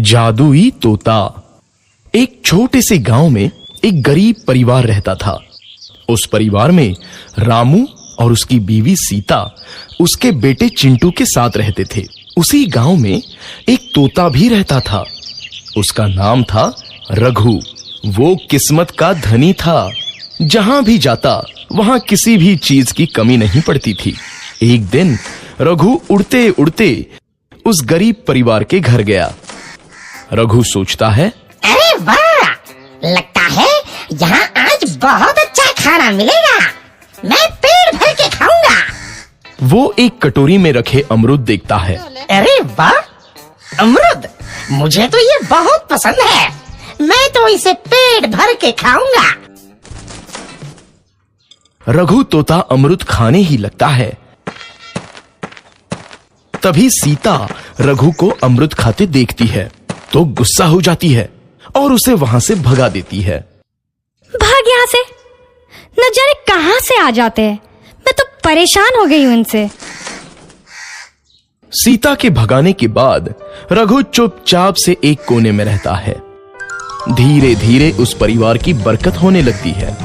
जादुई तोता। एक छोटे से गांव में एक गरीब परिवार रहता था। उस परिवार में रामू और उसकी बीवी सीता उसके बेटे चिंटू के साथ रहते थे। उसी गांव में एक तोता भी रहता था। उसका नाम था रघु। वो किस्मत का धनी था। जहां भी जाता वहां किसी भी चीज की कमी नहीं पड़ती थी। एक दिन रघु उड़ते उड़ते उस गरीब परिवार के घर गया। रघु सोचता है, अरे वाह, लगता है यहाँ आज बहुत अच्छा खाना मिलेगा। मैं पेट भर के खाऊंगा। वो एक कटोरी में रखे अमरूद देखता है। अरे वाह, अमरूद, मुझे तो ये बहुत पसंद है। मैं तो इसे पेट भर के खाऊंगा। रघु तोता अमरूद खाने ही लगता है। तभी सीता रघु को अमरूद खाते देखती है तो गुस्सा हो जाती है और उसे वहां से भगा देती है। भाग यहाँ से, न जाने कहां से आ जाते हैं। मैं तो परेशान हो गई हूं इनसे। सीता के भगाने के बाद रघु चुपचाप से एक कोने में रहता है। धीरे धीरे उस परिवार की बरकत होने लगती है।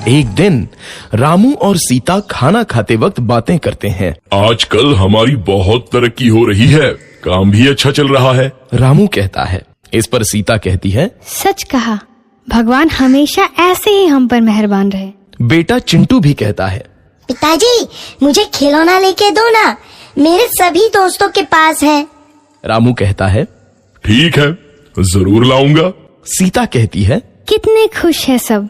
एक दिन रामू और सीता खाना खाते वक्त बातें करते हैं। आजकल हमारी बहुत तरक्की हो रही है, काम भी अच्छा चल रहा है। रामू कहता है। इस पर सीता कहती है, सच कहा, भगवान हमेशा ऐसे ही हम पर मेहरबान रहे। बेटा चिंटू भी कहता है, पिताजी, मुझे खिलौना लेके दो ना, मेरे सभी दोस्तों के पास है। रामू कहता है, ठीक है, जरूर लाऊंगा। सीता कहती है, कितने खुश है सब,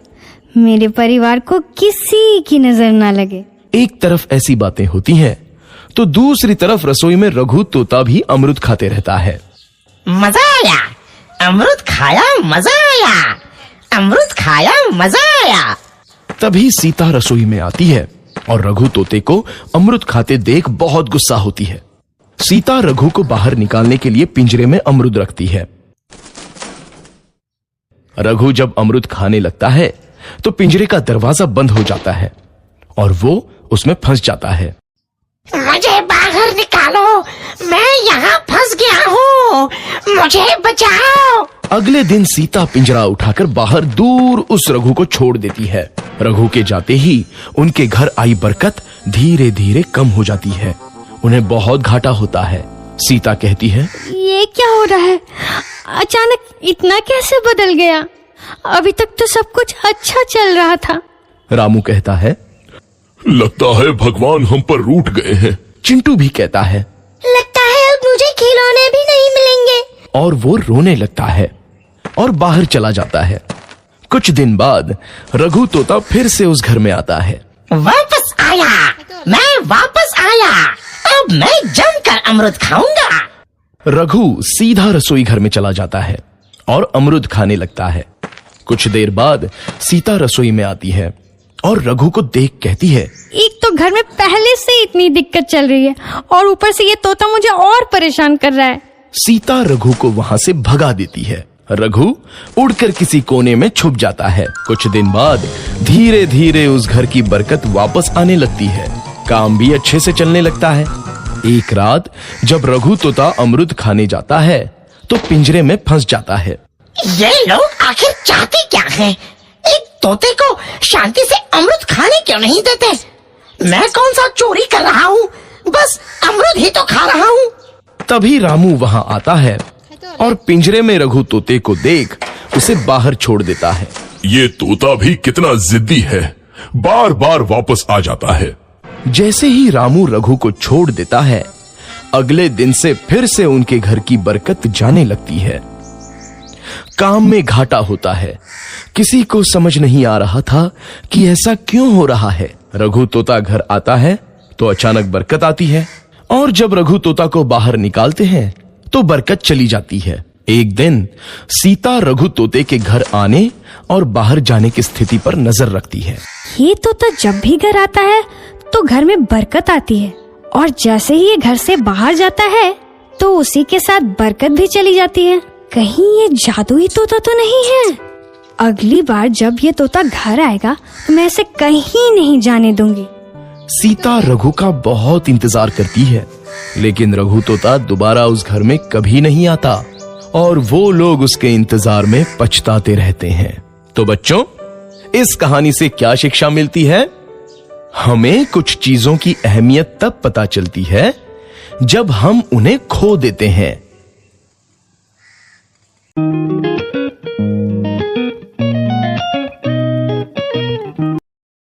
मेरे परिवार को किसी की नजर ना लगे। एक तरफ ऐसी बातें होती हैं तो दूसरी तरफ रसोई में रघु तोता भी अमरूद खाते रहता है। मजा आया, अमरूद खाया, मजा आया, अमरूद खाया, मजा आया। तभी सीता रसोई में आती है और रघु तोते को अमरूद खाते देख बहुत गुस्सा होती है। सीता रघु को बाहर निकालने के लिए पिंजरे में अमरूद रखती है। रघु जब अमरूद खाने लगता है तो पिंजरे का दरवाजा बंद हो जाता है और वो उसमें फंस जाता है। मुझे बाहर निकालो, मैं यहाँ फंस गया हूँ, मुझे बचाओ। अगले दिन सीता पिंजरा उठाकर बाहर दूर उस रघु को छोड़ देती है। रघु के जाते ही उनके घर आई बरकत धीरे धीरे कम हो जाती है। उन्हें बहुत घाटा होता है। सीता कहती है, ये क्या हो रहा है, अचानक इतना कैसे बदल गया? अभी तक तो सब कुछ अच्छा चल रहा था। रामू कहता है, लगता है भगवान हम पर रूठ गए हैं। चिंटू भी कहता है, लगता है अब मुझे खिलौने भी नहीं मिलेंगे। और वो रोने लगता है और बाहर चला जाता है। कुछ दिन बाद रघु तोता फिर से उस घर में आता है। वापस आया, मैं वापस आया, अब मैं जमकर अमरूद खाऊंगा। रघु सीधा रसोई घर में चला जाता है और अमरूद खाने लगता है। कुछ देर बाद सीता रसोई में आती है और रघु को देख कहती है, एक तो घर में पहले से इतनी दिक्कत चल रही है और ऊपर से ये तोता मुझे और परेशान कर रहा है। सीता रघु को वहां से भगा देती है। रघु उड़कर किसी कोने में छुप जाता है। कुछ दिन बाद धीरे धीरे उस घर की बरकत वापस आने लगती है। काम भी अच्छे से चलने लगता है। एक रात जब रघु तोता अमरूद खाने जाता है तो पिंजरे में फंस जाता है। ये लोग आखिर चाहते क्या हैं? एक तोते को शांति से अमरूद खाने क्यों नहीं देते? मैं कौन सा चोरी कर रहा हूँ? बस अमरूद ही तो खा रहा हूँ। तभी रामू वहां आता है और पिंजरे में रघु तोते को देख उसे बाहर छोड़ देता है। ये तोता भी कितना जिद्दी है, बार बार वापस आ जाता है। जैसे ही रामू रघु को छोड़ देता है, अगले दिन से फिर से उनके घर की बरकत जाने लगती है। काम में घाटा होता है। किसी को समझ नहीं आ रहा था कि ऐसा क्यों हो रहा है। रघु तोता घर आता है तो अचानक बरकत आती है और जब रघु तोता को बाहर निकालते हैं तो बरकत चली जाती है। एक दिन सीता रघु तोते के घर आने और बाहर जाने की स्थिति पर नजर रखती है। ये तोता जब भी घर आता है तो घर में बरकत आती है और जैसे ही ये घर से बाहर जाता है तो उसी के साथ बरकत भी चली जाती है। कहीं ये जादुई तोता तो नहीं है? अगली बार जब ये तोता घर आएगा तो मैं इसे कहीं नहीं जाने दूंगी। सीता रघु का बहुत इंतजार करती है, लेकिन रघु तोता दोबारा उस घर में कभी नहीं आता और वो लोग उसके इंतजार में पछताते रहते हैं। तो बच्चों, इस कहानी से क्या शिक्षा मिलती है? हमें कुछ चीजों की अहमियत तब पता चलती है जब हम उन्हें खो देते हैं।